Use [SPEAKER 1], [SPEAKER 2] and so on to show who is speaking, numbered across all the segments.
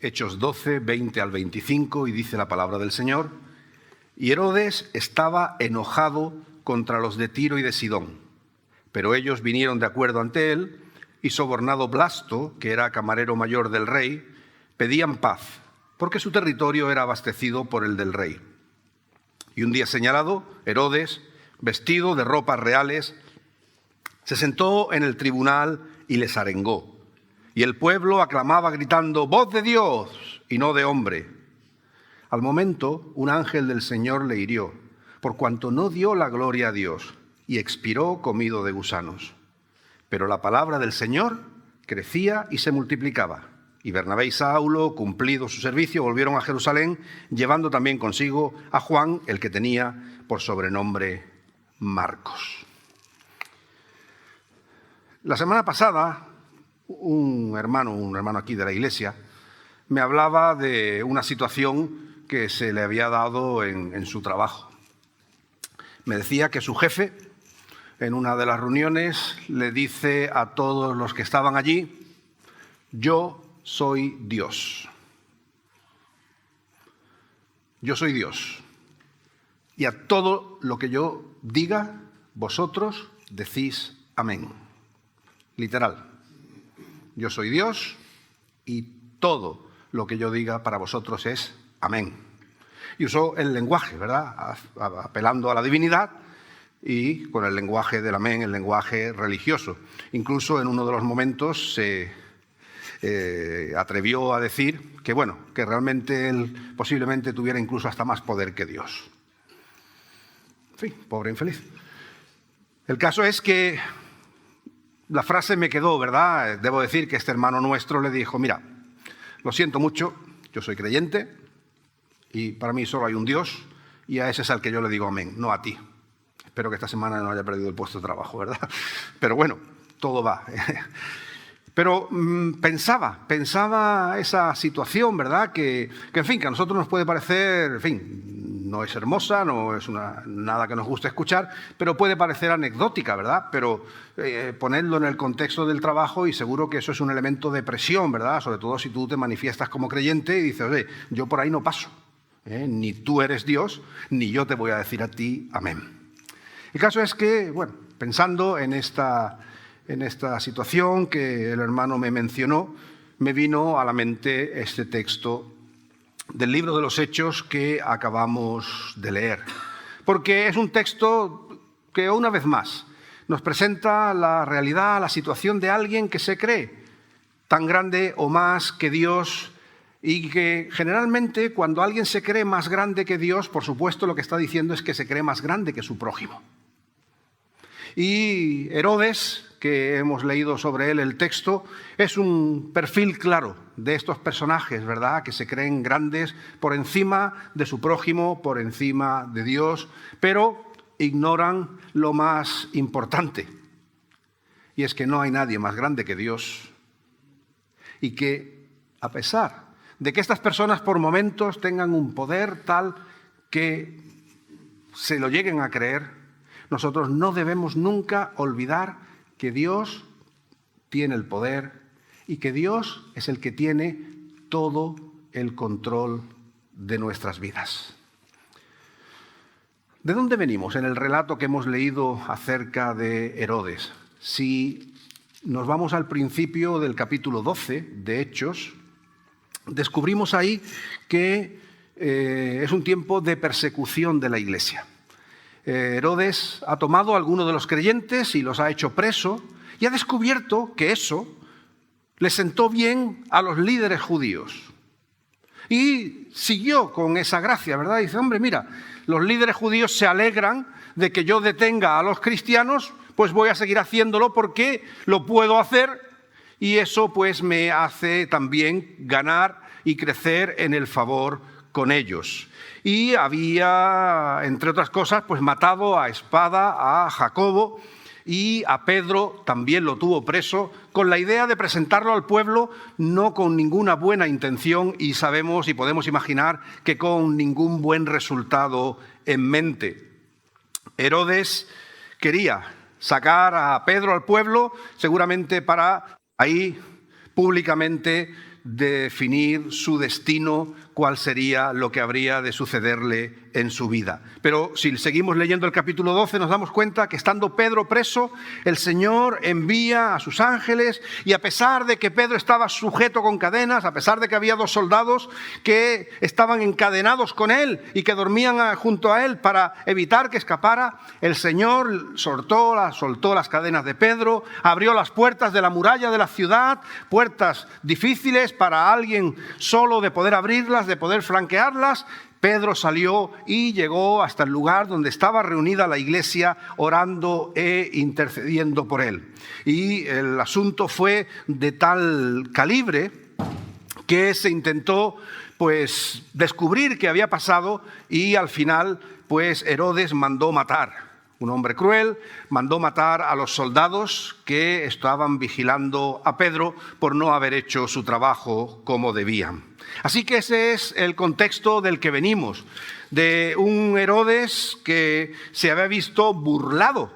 [SPEAKER 1] Hechos 12, 20 al 25, y dice la palabra del Señor: Y Herodes estaba enojado contra los de Tiro y de Sidón, pero ellos vinieron de acuerdo ante él, y sobornado Blasto, que era camarero mayor del rey, pedían paz, porque su territorio era abastecido por el del rey. Y un día señalado, Herodes, vestido de ropas reales, se sentó en el tribunal y les arengó. Y el pueblo aclamaba gritando: «¡Voz de Dios y no de hombre!». Al momento, un ángel del Señor le hirió, por cuanto no dio la gloria a Dios, y expiró comido de gusanos. Pero la palabra del Señor crecía y se multiplicaba. Y Bernabé y Saulo, cumplido su servicio, volvieron a Jerusalén, llevando también consigo a Juan, el que tenía por sobrenombre Marcos. La semana pasada, un hermano aquí de la iglesia, me hablaba de una situación que se le había dado en su trabajo. Me decía que su jefe, en una de las reuniones, le dice a todos los que estaban allí: «Yo soy Dios. Yo soy Dios. Y a todo lo que yo diga, vosotros decís amén». Literal. Yo soy Dios y todo lo que yo diga para vosotros es amén. Y usó el lenguaje, ¿verdad? Apelando a la divinidad y con el lenguaje del amén, el lenguaje religioso. Incluso en uno de los momentos se atrevió a decir que, bueno, que realmente él posiblemente tuviera incluso hasta más poder que Dios. En fin, pobre infeliz. El caso es que la frase me quedó, ¿verdad? Debo decir que este hermano nuestro le dijo: «Mira, lo siento mucho, yo soy creyente y para mí solo hay un Dios y a ese es al que yo le digo amén, no a ti. Espero que esta semana no haya perdido el puesto de trabajo, ¿verdad? Pero bueno, todo va». Pero pensaba esa situación, ¿verdad? Que en fin, que a nosotros nos puede parecer, en fin, no es hermosa, no es nada que nos guste escuchar, pero puede parecer anecdótica, ¿verdad? Pero ponerlo en el contexto del trabajo, y seguro que eso es un elemento de presión, ¿verdad? Sobre todo si tú te manifiestas como creyente y dices: «Oye, yo por ahí no paso, ni tú eres Dios, ni yo te voy a decir a ti amén». El caso es que, bueno, pensando en esta situación que el hermano me mencionó, me vino a la mente este texto del libro de los Hechos que acabamos de leer. Porque es un texto que, una vez más, nos presenta la realidad, la situación de alguien que se cree tan grande o más que Dios, y que generalmente cuando alguien se cree más grande que Dios, por supuesto lo que está diciendo es que se cree más grande que su prójimo. Y Herodes, que hemos leído sobre él el texto, es un perfil claro de estos personajes, ¿verdad?, que se creen grandes por encima de su prójimo, por encima de Dios, pero ignoran lo más importante, y es que no hay nadie más grande que Dios, y que a pesar de que estas personas por momentos tengan un poder tal que se lo lleguen a creer, nosotros no debemos nunca olvidar que Dios tiene el poder y que Dios es el que tiene todo el control de nuestras vidas. ¿De dónde venimos en el relato que hemos leído acerca de Herodes? Si nos vamos al principio del capítulo 12 de Hechos, descubrimos ahí que es un tiempo de persecución de la iglesia. Herodes ha tomado a algunos de los creyentes y los ha hecho preso, y ha descubierto que eso le sentó bien a los líderes judíos. Y siguió con esa gracia, ¿verdad? Dice: «Hombre, mira, los líderes judíos se alegran de que yo detenga a los cristianos, pues voy a seguir haciéndolo porque lo puedo hacer, y eso pues me hace también ganar y crecer en el favor con ellos». Y había, entre otras cosas, pues matado a espada a Jacobo, y a Pedro también lo tuvo preso, con la idea de presentarlo al pueblo no con ninguna buena intención, y sabemos y podemos imaginar que con ningún buen resultado en mente. Herodes quería sacar a Pedro al pueblo, seguramente para ahí públicamente definir su destino, cuál sería lo que habría de sucederle en su vida. Pero si seguimos leyendo el capítulo 12, nos damos cuenta que estando Pedro preso, el Señor envía a sus ángeles, y a pesar de que Pedro estaba sujeto con cadenas, a pesar de que había 2 soldados que estaban encadenados con él y que dormían junto a él para evitar que escapara, el Señor soltó las cadenas de Pedro, abrió las puertas de la muralla de la ciudad, puertas difíciles para alguien solo de poder abrirlas, de poder franquearlas. Pedro salió y llegó hasta el lugar donde estaba reunida la iglesia, orando e intercediendo por él. Y el asunto fue de tal calibre que se intentó descubrir qué había pasado, y al final Herodes mandó matar. Un hombre cruel mandó matar a los soldados que estaban vigilando a Pedro por no haber hecho su trabajo como debían. Así que ese es el contexto del que venimos, de un Herodes que se había visto burlado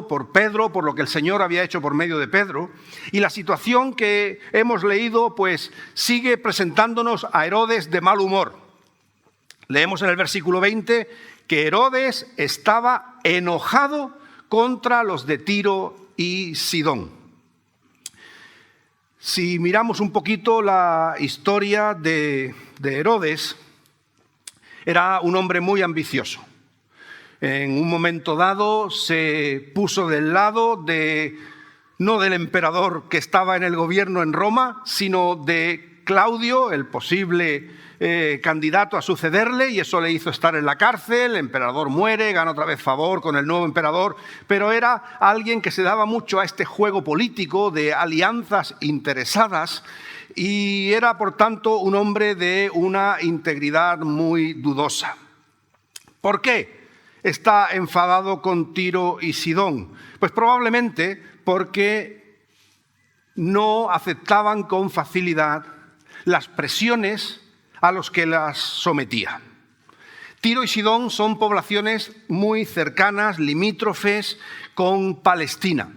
[SPEAKER 1] por Pedro, por lo que el Señor había hecho por medio de Pedro, y la situación que hemos leído sigue presentándonos a Herodes de mal humor. Leemos en el versículo 20 que Herodes estaba enojado contra los de Tiro y Sidón. Si miramos un poquito la historia de Herodes, era un hombre muy ambicioso. En un momento dado se puso del lado no del emperador que estaba en el gobierno en Roma, sino de Claudio, el posible candidato a sucederle, y eso le hizo estar en la cárcel. El emperador muere, gana otra vez favor con el nuevo emperador, pero era alguien que se daba mucho a este juego político de alianzas interesadas, y era por tanto un hombre de una integridad muy dudosa. ¿Por qué está enfadado con Tiro y Sidón? Pues probablemente porque no aceptaban con facilidad las presiones a los que las sometía. Tiro y Sidón son poblaciones muy cercanas, limítrofes con Palestina.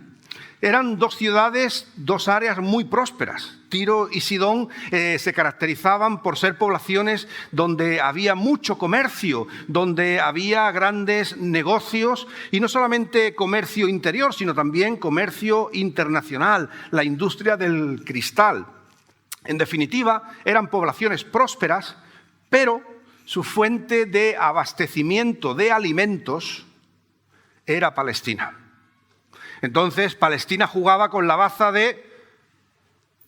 [SPEAKER 1] Eran 2 ciudades, 2 áreas muy prósperas. Tiro y Sidón se caracterizaban por ser poblaciones donde había mucho comercio, donde había grandes negocios, y no solamente comercio interior, sino también comercio internacional, la industria del cristal. En definitiva, eran poblaciones prósperas, pero su fuente de abastecimiento de alimentos era Palestina. Entonces, Palestina jugaba con la baza de: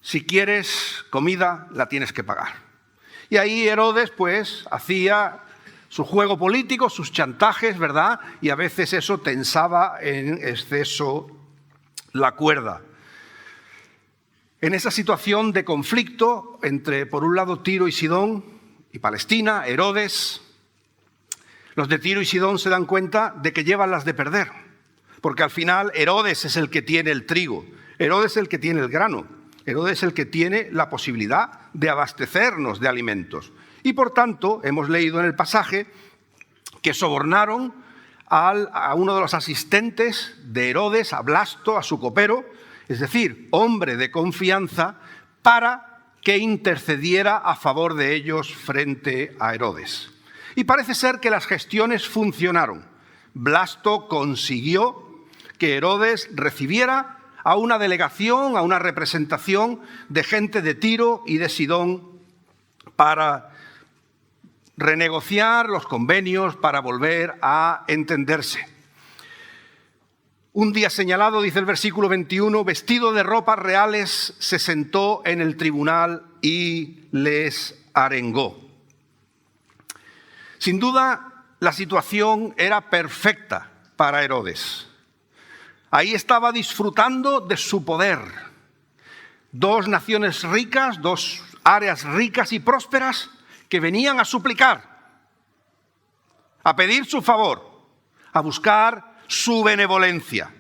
[SPEAKER 1] si quieres comida, la tienes que pagar. Y ahí Herodes, hacía su juego político, sus chantajes, ¿verdad? Y a veces eso tensaba en exceso la cuerda. En esa situación de conflicto entre, por un lado, Tiro y Sidón y Palestina, Herodes, los de Tiro y Sidón se dan cuenta de que llevan las de perder, porque al final Herodes es el que tiene el trigo, Herodes es el que tiene el grano, Herodes es el que tiene la posibilidad de abastecernos de alimentos. Y por tanto, hemos leído en el pasaje que sobornaron a uno de los asistentes de Herodes, a Blasto, a su copero, es decir, hombre de confianza, para que intercediera a favor de ellos frente a Herodes. Y parece ser que las gestiones funcionaron. Blasto consiguió que Herodes recibiera a una delegación, a una representación de gente de Tiro y de Sidón para renegociar los convenios, para volver a entenderse. Un día señalado, dice el versículo 21, vestido de ropas reales, se sentó en el tribunal y les arengó. Sin duda, la situación era perfecta para Herodes. Ahí estaba disfrutando de su poder. 2 naciones ricas, 2 áreas ricas y prósperas que venían a suplicar, a pedir su favor, a buscar su benevolencia.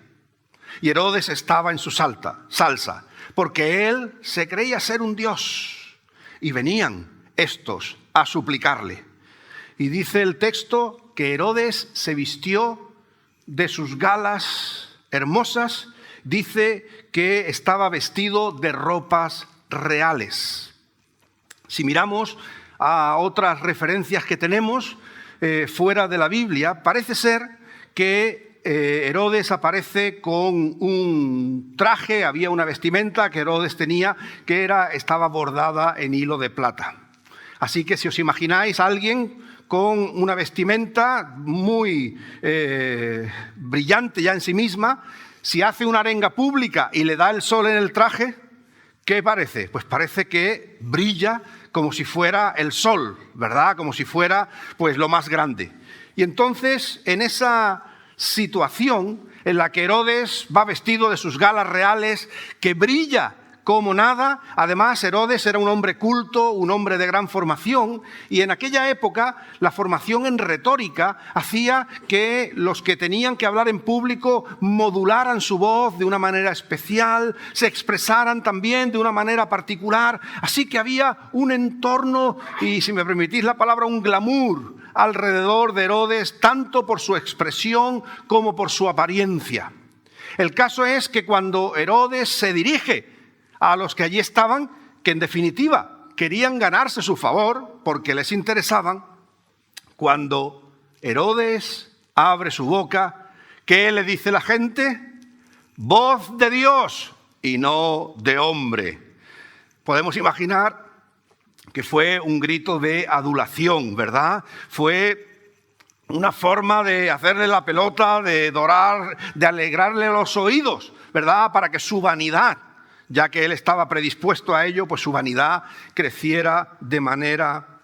[SPEAKER 1] Y Herodes estaba en su salsa, porque él se creía ser un dios, y venían estos a suplicarle. Y dice el texto que Herodes se vistió de sus galas hermosas, dice que estaba vestido de ropas reales. Si miramos a otras referencias que tenemos fuera de la Biblia, parece ser que Herodes aparece con un traje, había una vestimenta que Herodes tenía que estaba bordada en hilo de plata. Así que si os imagináis a alguien con una vestimenta muy brillante ya en sí misma, si hace una arenga pública y le da el sol en el traje, ¿qué parece? Pues parece que brilla como si fuera el sol, ¿verdad? Como si fuera pues lo más grande. Y entonces, en esa situación en la que Herodes va vestido de sus galas reales, que brilla como nada. Además, Herodes era un hombre culto, un hombre de gran formación, y en aquella época la formación en retórica hacía que los que tenían que hablar en público modularan su voz de una manera especial, se expresaran también de una manera particular, así que había un entorno, y si me permitís la palabra, un glamour alrededor de Herodes, tanto por su expresión como por su apariencia. El caso es que cuando Herodes se dirige a los que allí estaban, que en definitiva querían ganarse su favor porque les interesaban, cuando Herodes abre su boca, ¿qué le dice la gente? Voz de Dios y no de hombre. Podemos imaginar que fue un grito de adulación, ¿verdad? Fue una forma de hacerle la pelota, de dorar, de alegrarle los oídos, ¿verdad? Para que su vanidad, ya que él estaba predispuesto a ello, pues su vanidad creciera de manera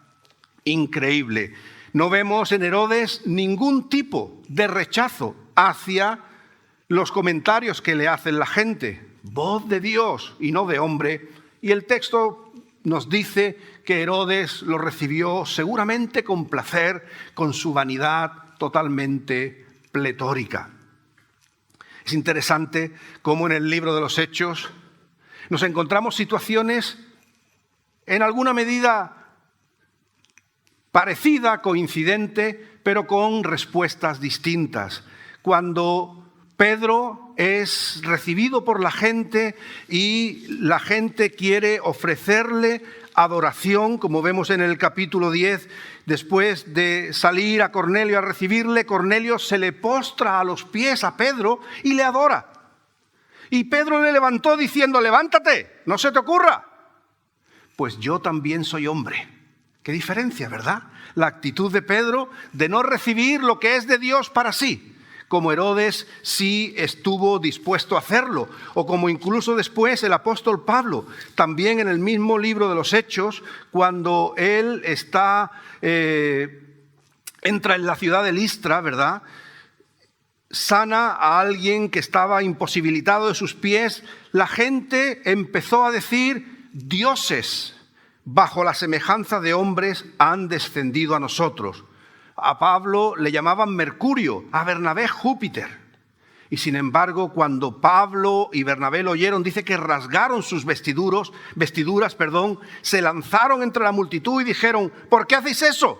[SPEAKER 1] increíble. No vemos en Herodes ningún tipo de rechazo hacia los comentarios que le hacen la gente. Voz de Dios y no de hombre. Y el texto nos dice que Herodes lo recibió seguramente con placer, con su vanidad totalmente pletórica. Es interesante cómo en el libro de los Hechos nos encontramos situaciones en alguna medida parecida, coincidente, pero con respuestas distintas. Cuando Pedro es recibido por la gente y la gente quiere ofrecerle adoración, como vemos en el capítulo 10, después de salir a Cornelio a recibirle, Cornelio se le postra a los pies a Pedro y le adora. Y Pedro le levantó diciendo, levántate, no se te ocurra. Pues yo también soy hombre. Qué diferencia, ¿verdad? La actitud de Pedro de no recibir lo que es de Dios para sí, como Herodes sí estuvo dispuesto a hacerlo, o como incluso después el apóstol Pablo, también en el mismo libro de los Hechos, cuando él entra en la ciudad de Listra, ¿verdad?, sana a alguien que estaba imposibilitado de sus pies, la gente empezó a decir, dioses bajo la semejanza de hombres han descendido a nosotros. A Pablo le llamaban Mercurio, a Bernabé Júpiter. Y sin embargo, cuando Pablo y Bernabé lo oyeron, dice que rasgaron sus vestiduras, se lanzaron entre la multitud y dijeron, ¿por qué hacéis eso?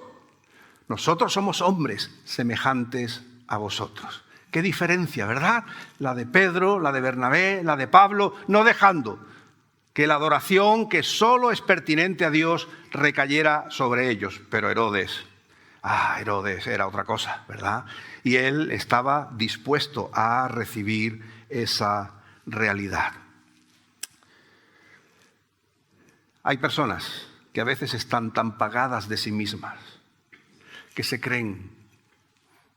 [SPEAKER 1] Nosotros somos hombres semejantes a vosotros. Qué diferencia, ¿verdad? La de Pedro, la de Bernabé, la de Pablo, no dejando que la adoración que solo es pertinente a Dios recayera sobre ellos. Pero Herodes era otra cosa, ¿verdad? Y él estaba dispuesto a recibir esa realidad. Hay personas que a veces están tan pagadas de sí mismas, que se creen,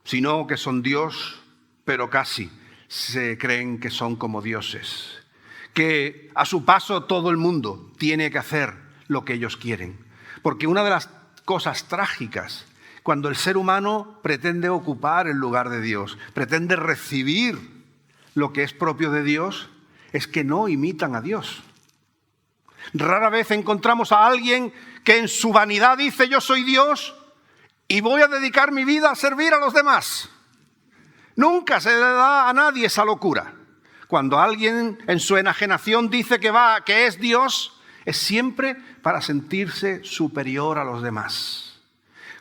[SPEAKER 1] si no que son Dios, pero casi se creen que son como dioses, que a su paso todo el mundo tiene que hacer lo que ellos quieren. Porque una de las cosas trágicas, cuando el ser humano pretende ocupar el lugar de Dios, pretende recibir lo que es propio de Dios, es que no imitan a Dios. Rara vez encontramos a alguien que en su vanidad dice yo soy Dios y voy a dedicar mi vida a servir a los demás. Nunca se le da a nadie esa locura. Cuando alguien en su enajenación dice que es Dios, es siempre para sentirse superior a los demás.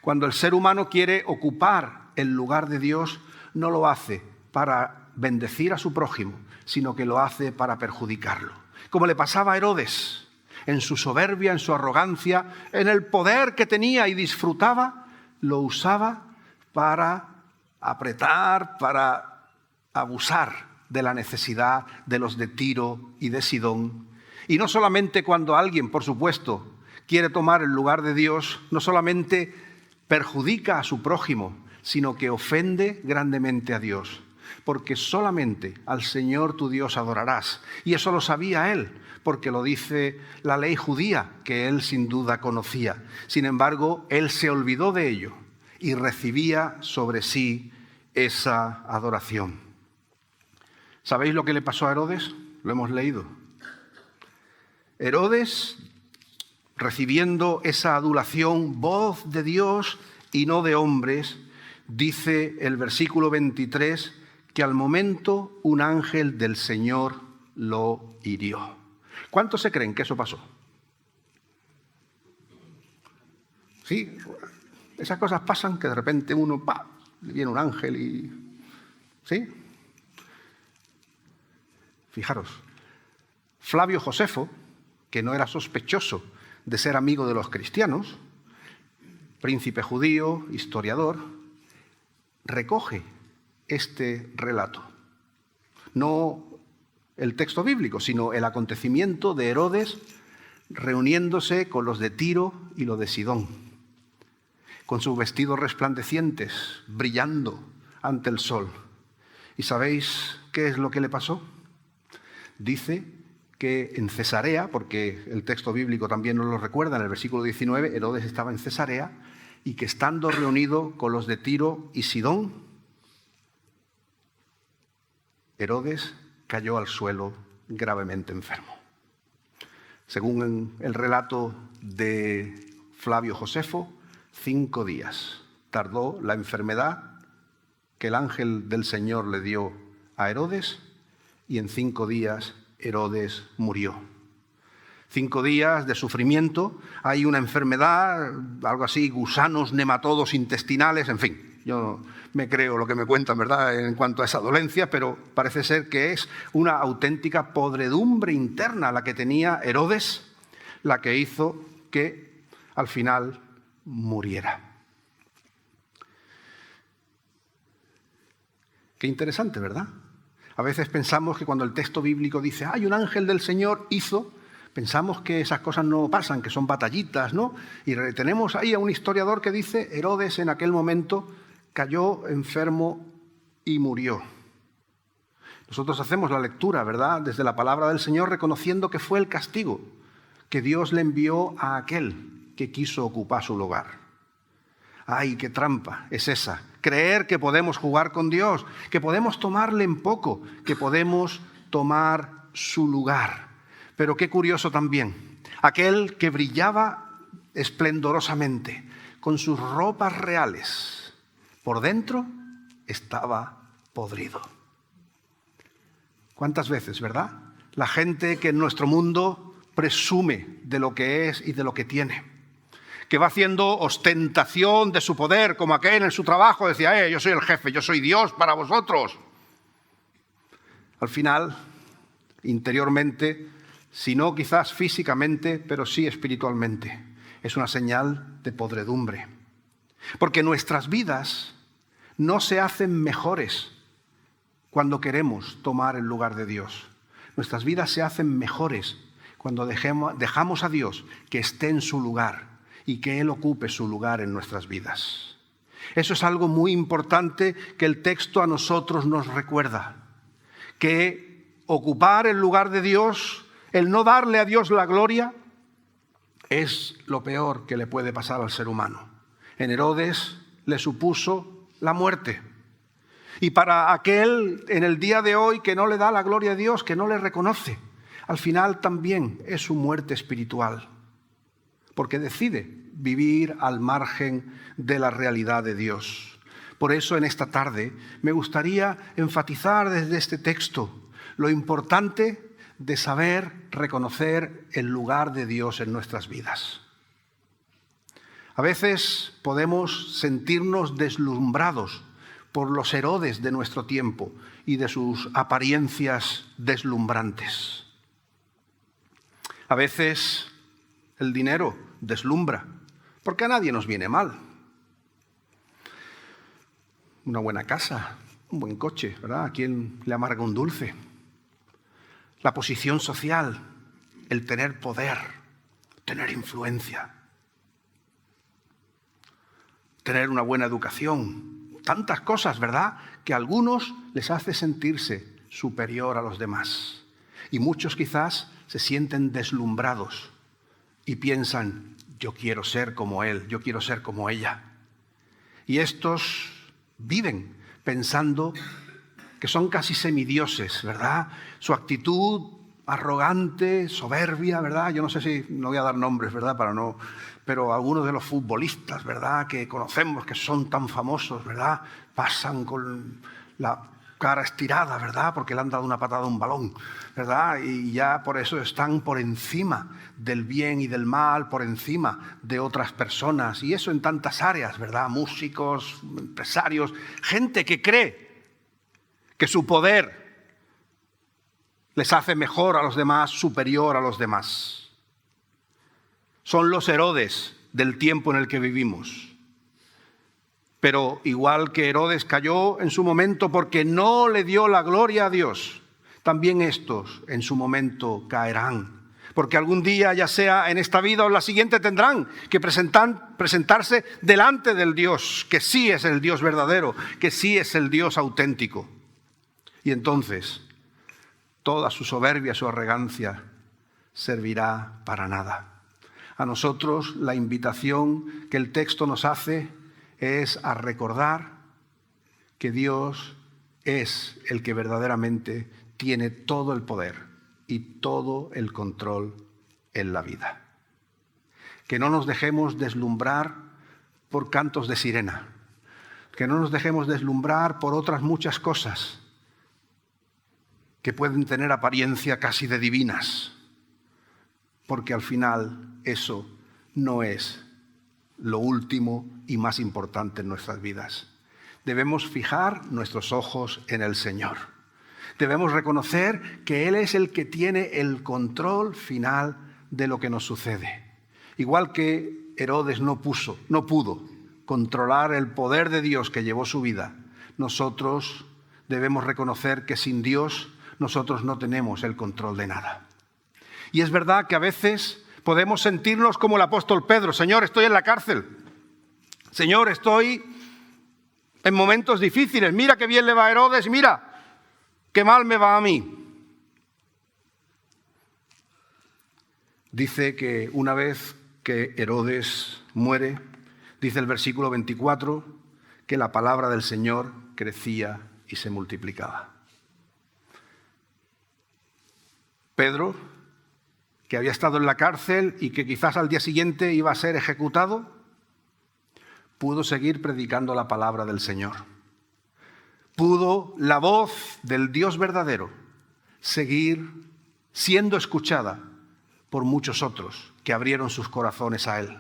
[SPEAKER 1] Cuando el ser humano quiere ocupar el lugar de Dios, no lo hace para bendecir a su prójimo, sino que lo hace para perjudicarlo. Como le pasaba a Herodes. en su soberbia, en su arrogancia, en el poder que tenía y disfrutaba, lo usaba para apretar, para abusar de la necesidad de los de Tiro y de Sidón. Y no solamente cuando alguien, por supuesto, quiere tomar el lugar de Dios, no solamente perjudica a su prójimo, sino que ofende grandemente a Dios. Porque solamente al Señor tu Dios adorarás. Y eso lo sabía él, porque lo dice la ley judía, que él sin duda conocía. Sin embargo, él se olvidó de ello y recibía sobre sí esa adoración. ¿Sabéis lo que le pasó a Herodes? Lo hemos leído. Herodes, recibiendo esa adulación, voz de Dios y no de hombres, dice el versículo 23, que al momento un ángel del Señor lo hirió. ¿Cuántos se creen que eso pasó? Sí, esas cosas pasan que de repente uno, le viene un ángel y... ¿Sí? Fijaros, Flavio Josefo, que no era sospechoso de ser amigo de los cristianos, príncipe judío, historiador, recoge este relato. No el texto bíblico, sino el acontecimiento de Herodes reuniéndose con los de Tiro y los de Sidón, con sus vestidos resplandecientes, brillando ante el sol. ¿Y sabéis qué es lo que le pasó? Dice que en Cesarea, porque el texto bíblico también nos lo recuerda, en el versículo 19, Herodes estaba en Cesarea, y que estando reunido con los de Tiro y Sidón, Herodes cayó al suelo gravemente enfermo. Según el relato de Flavio Josefo, 5 días tardó la enfermedad que el ángel del Señor le dio a Herodes, y en 5 días Herodes murió. 5 días de sufrimiento, hay una enfermedad, algo así, gusanos, nematodos intestinales, en fin. Yo me creo lo que me cuentan, ¿verdad?, en cuanto a esa dolencia, pero parece ser que es una auténtica podredumbre interna la que tenía Herodes, la que hizo que al final muriera. Qué interesante, ¿verdad? A veces pensamos que cuando el texto bíblico dice, ¡ay, un ángel del Señor hizo!, pensamos que esas cosas no pasan, que son batallitas, ¿no? Y tenemos ahí a un historiador que dice, Herodes en aquel momento cayó enfermo y murió. Nosotros hacemos la lectura, ¿verdad?, desde la palabra del Señor, reconociendo que fue el castigo que Dios le envió a aquel que quiso ocupar su lugar. ¡Ay, qué trampa es esa! Creer que podemos jugar con Dios, que podemos tomarle en poco, que podemos tomar su lugar. Pero qué curioso también, aquel que brillaba esplendorosamente, con sus ropas reales, por dentro estaba podrido. ¿Cuántas veces, verdad? La gente que en nuestro mundo presume de lo que es y de lo que tiene, que va haciendo ostentación de su poder, como aquel en su trabajo decía, yo soy el jefe, yo soy Dios para vosotros. Al final, interiormente, si no quizás físicamente, pero sí espiritualmente, es una señal de podredumbre. Porque nuestras vidas no se hacen mejores cuando queremos tomar el lugar de Dios. Nuestras vidas se hacen mejores cuando dejamos a Dios que esté en su lugar y que Él ocupe su lugar en nuestras vidas. Eso es algo muy importante que el texto a nosotros nos recuerda, que ocupar el lugar de Dios, el no darle a Dios la gloria, es lo peor que le puede pasar al ser humano. En Herodes le supuso la muerte. Y para aquel en el día de hoy que no le da la gloria a Dios, que no le reconoce, al final también es su muerte espiritual, porque decide vivir al margen de la realidad de Dios. Por eso en esta tarde me gustaría enfatizar desde este texto lo importante de saber reconocer el lugar de Dios en nuestras vidas. A veces podemos sentirnos deslumbrados por los Herodes de nuestro tiempo y de sus apariencias deslumbrantes. A veces El dinero deslumbra, porque a nadie nos viene mal. Una buena casa, un buen coche, ¿verdad? ¿A quién le amarga un dulce? La posición social, el tener poder, tener influencia, tener una buena educación, tantas cosas, ¿verdad?, que a algunos les hace sentirse superior a los demás. Y muchos quizás se sienten deslumbrados y piensan, yo quiero ser como él, yo quiero ser como ella. Y estos viven pensando que son casi semidioses, ¿verdad? Su actitud arrogante, soberbia, ¿verdad? Yo no sé si, no voy a dar nombres, ¿verdad? Pero algunos de los futbolistas, ¿verdad?, que conocemos, que son tan famosos, ¿verdad?, pasan con la cara estirada, ¿verdad?, porque le han dado una patada a un balón, ¿verdad? Y ya por eso están por encima del bien y del mal, por encima de otras personas. Y eso en tantas áreas, ¿verdad? Músicos, empresarios, gente que cree que su poder les hace mejor a los demás, superior a los demás. Son los Herodes del tiempo en el que vivimos. Pero igual que Herodes cayó en su momento porque no le dio la gloria a Dios, también estos en su momento caerán. Porque algún día, ya sea en esta vida o en la siguiente, tendrán que presentarse delante del Dios, que sí es el Dios verdadero, que sí es el Dios auténtico. Y entonces toda su soberbia, su arrogancia servirá para nada. A nosotros la invitación que el texto nos hace es a recordar que Dios es el que verdaderamente tiene todo el poder y todo el control en la vida. Que no nos dejemos deslumbrar por cantos de sirena, que no nos dejemos deslumbrar por otras muchas cosas que pueden tener apariencia casi de divinas, porque al final eso no es lo último y más importante en nuestras vidas. Debemos fijar nuestros ojos en el Señor. Debemos reconocer que Él es el que tiene el control final de lo que nos sucede. Igual que Herodes no pudo controlar el poder de Dios que llevó su vida, nosotros debemos reconocer que sin Dios nosotros no tenemos el control de nada. Y es verdad que a veces podemos sentirnos como el apóstol Pedro: Señor, estoy en la cárcel. Señor, estoy en momentos difíciles. Mira qué bien le va a Herodes, mira qué mal me va a mí. Dice que una vez que Herodes muere, dice el versículo 24, que la palabra del Señor crecía y se multiplicaba. Pedro, que había estado en la cárcel y que quizás al día siguiente iba a ser ejecutado, pudo seguir predicando la palabra del Señor. Pudo la voz del Dios verdadero seguir siendo escuchada por muchos otros que abrieron sus corazones a Él.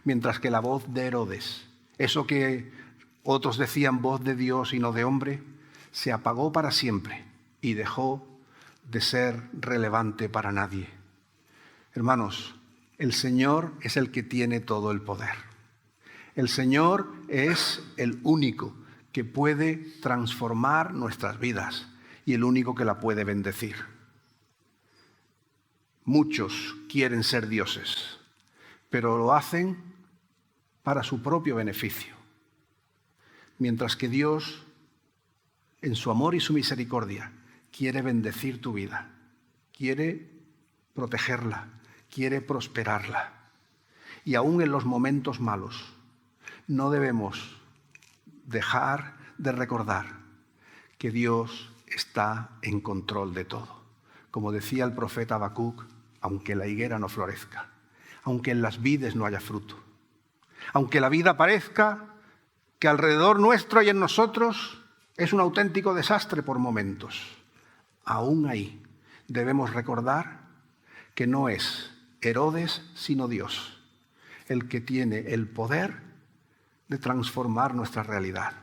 [SPEAKER 1] Mientras que la voz de Herodes, eso que otros decían voz de Dios y no de hombre, se apagó para siempre y dejó de ser relevante para nadie. Hermanos, el Señor es el que tiene todo el poder. El Señor es el único que puede transformar nuestras vidas y el único que la puede bendecir. Muchos quieren ser dioses, pero lo hacen para su propio beneficio. Mientras que Dios, en su amor y su misericordia, quiere bendecir tu vida, quiere protegerla, quiere prosperarla. Y aún en los momentos malos, no debemos dejar de recordar que Dios está en control de todo. Como decía el profeta Habacuc, aunque la higuera no florezca, aunque en las vides no haya fruto, aunque la vida parezca que alrededor nuestro y en nosotros es un auténtico desastre por momentos, aún ahí debemos recordar que no es Herodes sino Dios el que tiene el poder de transformar nuestra realidad,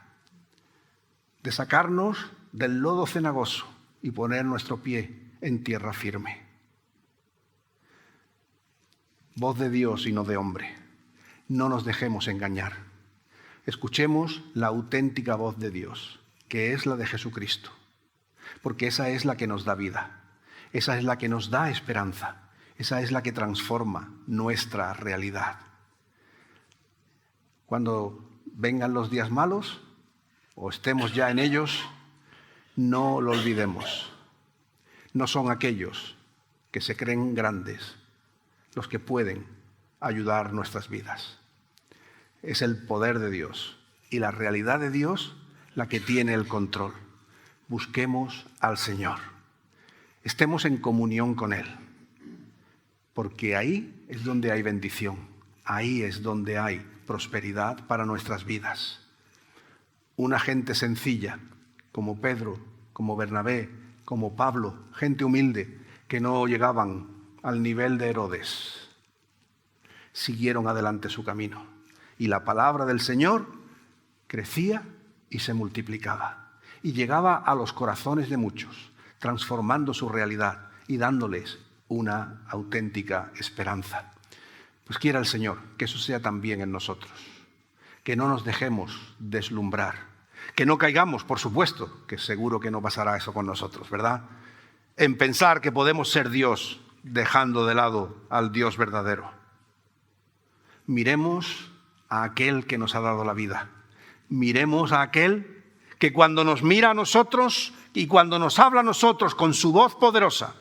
[SPEAKER 1] de sacarnos del lodo cenagoso y poner nuestro pie en tierra firme. voz de Dios y no de hombre. No nos dejemos engañar. Escuchemos la auténtica voz de Dios, que es la de Jesucristo, porque esa es la que nos da vida, esa es la que nos da esperanza, esa es la que transforma nuestra realidad. Cuando vengan los días malos o estemos ya en ellos, no lo olvidemos. No son aquellos que se creen grandes los que pueden ayudar nuestras vidas. Es el poder de Dios y la realidad de Dios la que tiene el control. Busquemos al Señor. Estemos en comunión con Él, porque ahí es donde hay bendición, ahí es donde hay prosperidad para nuestras vidas. Una gente sencilla, como Pedro, como Bernabé, como Pablo, gente humilde, que no llegaban al nivel de Herodes, siguieron adelante su camino. Y la palabra del Señor crecía y se multiplicaba. Y llegaba a los corazones de muchos, transformando su realidad y dándoles una auténtica esperanza. Pues quiera el Señor que eso sea también en nosotros. Que no nos dejemos deslumbrar. Que no caigamos, por supuesto, que seguro que no pasará eso con nosotros, ¿verdad? En pensar que podemos ser Dios dejando de lado al Dios verdadero. Miremos a aquel que nos ha dado la vida. Miremos a aquel que cuando nos mira a nosotros y cuando nos habla a nosotros con su voz poderosa,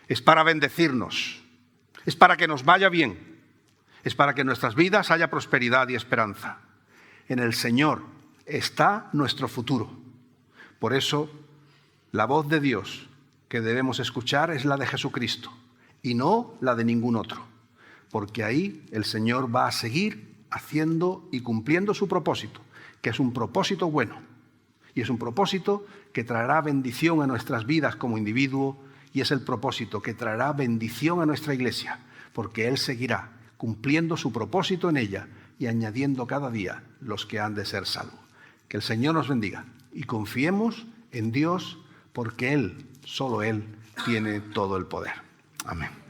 [SPEAKER 1] es para bendecirnos, es para que nos vaya bien, es para que en nuestras vidas haya prosperidad y esperanza. En el Señor está nuestro futuro. Por eso, la voz de Dios que debemos escuchar es la de Jesucristo y no la de ningún otro, porque ahí el Señor va a seguir haciendo y cumpliendo su propósito, que es un propósito bueno y es un propósito que traerá bendición a nuestras vidas como individuo y es el propósito que traerá bendición a nuestra iglesia, porque Él seguirá cumpliendo su propósito en ella y añadiendo cada día los que han de ser salvos. Que el Señor nos bendiga y confiemos en Dios porque Él, solo Él, tiene todo el poder. Amén.